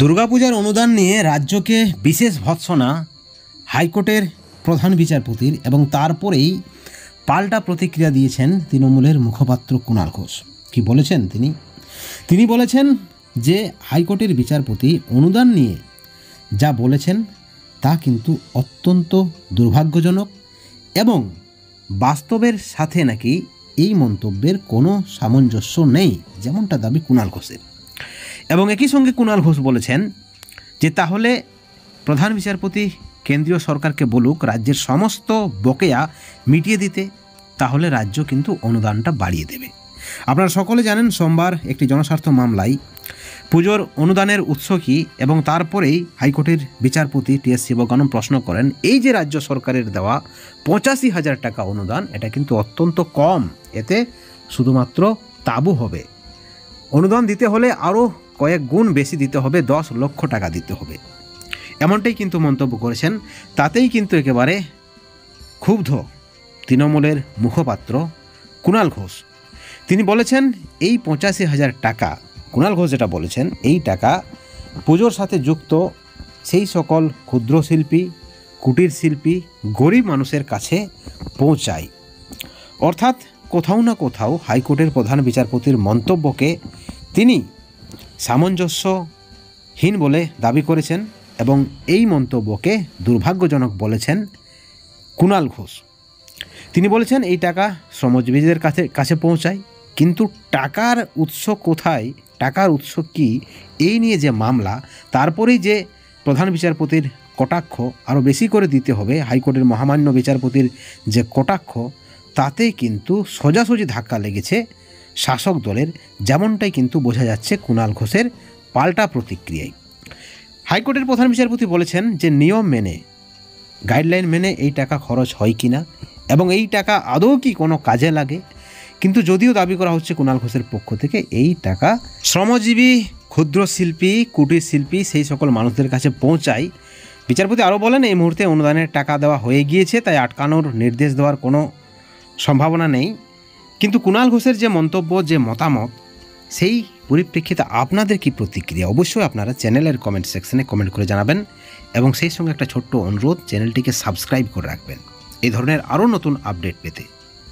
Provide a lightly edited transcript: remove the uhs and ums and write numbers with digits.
দুর্গাপূজার অনুদান নিয়ে রাজ্যকে বিশেষ ভৎসনা হাইকোর্টের প্রধান বিচারপতির, এবং তারপরেই পাল্টা প্রতিক্রিয়া দিয়েছেন তৃণমূলের মুখপাত্র কুণাল ঘোষ। কি বলেছেন তিনি বলেছেন যে হাইকোর্টের বিচারপতি অনুদান নিয়ে যা বলেছেন তা কিন্তু অত্যন্ত দুর্ভাগ্যজনক এবং বাস্তবের সাথে নাকি এই মন্তব্যের কোনো সামঞ্জস্য নেই, যেমনটা দাবি কুণাল ঘোষের। এবং একই সঙ্গে কুণাল ঘোষ বলেছেন যে তাহলে প্রধান বিচারপতি কেন্দ্রীয় সরকারকে বলুক রাজ্যের সমস্ত বকেয়া মিটিয়ে দিতে, তাহলে রাজ্য কিন্তু অনুদানটা বাড়িয়ে দেবে। আপনারা সকলে জানেন সোমবার একটি জনস্বার্থ মামলায় পুজোর অনুদানের উৎস কী, এবং তারপরেই হাইকোর্টের বিচারপতি টি.এস. শিবগণম প্রশ্ন করেন এই যে রাজ্য সরকারের দেওয়া 85,000 টাকা অনুদান, এটা কিন্তু অত্যন্ত কম, এতে শুধুমাত্র তাঁবু হবে। অনুদান দিতে হলে আরও কয়েক গুণ বেশি দিতে হবে, 10 লক্ষ টাকা দিতে হবে, এমনটাই কিন্তু মন্তব্য করেছেন। তাতেই কিন্তু একেবারে ক্ষুব্ধ তৃণমূলের মুখপাত্র কুণাল ঘোষ। তিনি বলেছেন এই 85,000 টাকা, কুণাল ঘোষ যেটা বলেছেন, এই টাকা পুজোর সাথে যুক্ত সেই সকল ক্ষুদ্র শিল্পী, কুটির শিল্পী, গরিব মানুষের কাছে পৌঁছায়। অর্থাৎ কোথাও না কোথাও হাইকোর্টের প্রধান বিচারপতির মন্তব্যকে তিনি সামঞ্জস্যহীন বলে দাবি করেছেন এবং এই মন্তব্যকে দুর্ভাগ্যজনক বলেছেন কুণাল ঘোষ। তিনি বলেছেন এই টাকা শ্রমজীবীদের কাছে পৌঁছায়, কিন্তু টাকার উৎস কোথায়, টাকার উৎস কি, এই নিয়ে যে মামলা, তারপরেই যে প্রধান বিচারপতির কটাক্ষ আরও বেশি করে দিতে হবে, হাইকোর্টের মহামান্য বিচারপতির যে কটাক্ষ, তাতে কিন্তু সোজাসুজি ধাক্কা লেগেছে শাসক দলের, যেমনটাই কিন্তু বোঝা যাচ্ছে কুণাল ঘোষের পাল্টা প্রতিক্রিয়ায়। হাইকোর্টের প্রধান বিচারপতি বলেছেন যে নিয়ম মেনে, গাইডলাইন মেনে এই টাকা খরচ হয় কি না এবং এই টাকা আদৌ কি কোনো কাজে লাগে। কিন্তু যদিও দাবি করা হচ্ছে কুণাল ঘোষের পক্ষ থেকে এই টাকা শ্রমজীবী, ক্ষুদ্র শিল্পী, কুটির শিল্পী, সেই সকল মানুষদের কাছে পৌঁছায়। বিচারপতি আরও বলেন এই মুহূর্তে অনুদানের টাকা দেওয়া হয়ে গিয়েছে, তাই আটকানোর নির্দেশ দেওয়ার কোনো সম্ভাবনা নেই। কিন্তু কুণাল ঘোষের যে মন্তব্য, যে মতামত, সেই পরিপ্রেক্ষিতে আপনাদের কি প্রতিক্রিয়া, অবশ্যই আপনারা চ্যানেলের কমেন্ট সেকশনে কমেন্ট করে জানাবেন এবং সেই সঙ্গে একটা ছোট্ট অনুরোধ, চ্যানেলটিকে সাবস্ক্রাইব করে রাখবেন এই ধরনের আরও নতুন আপডেট পেতে।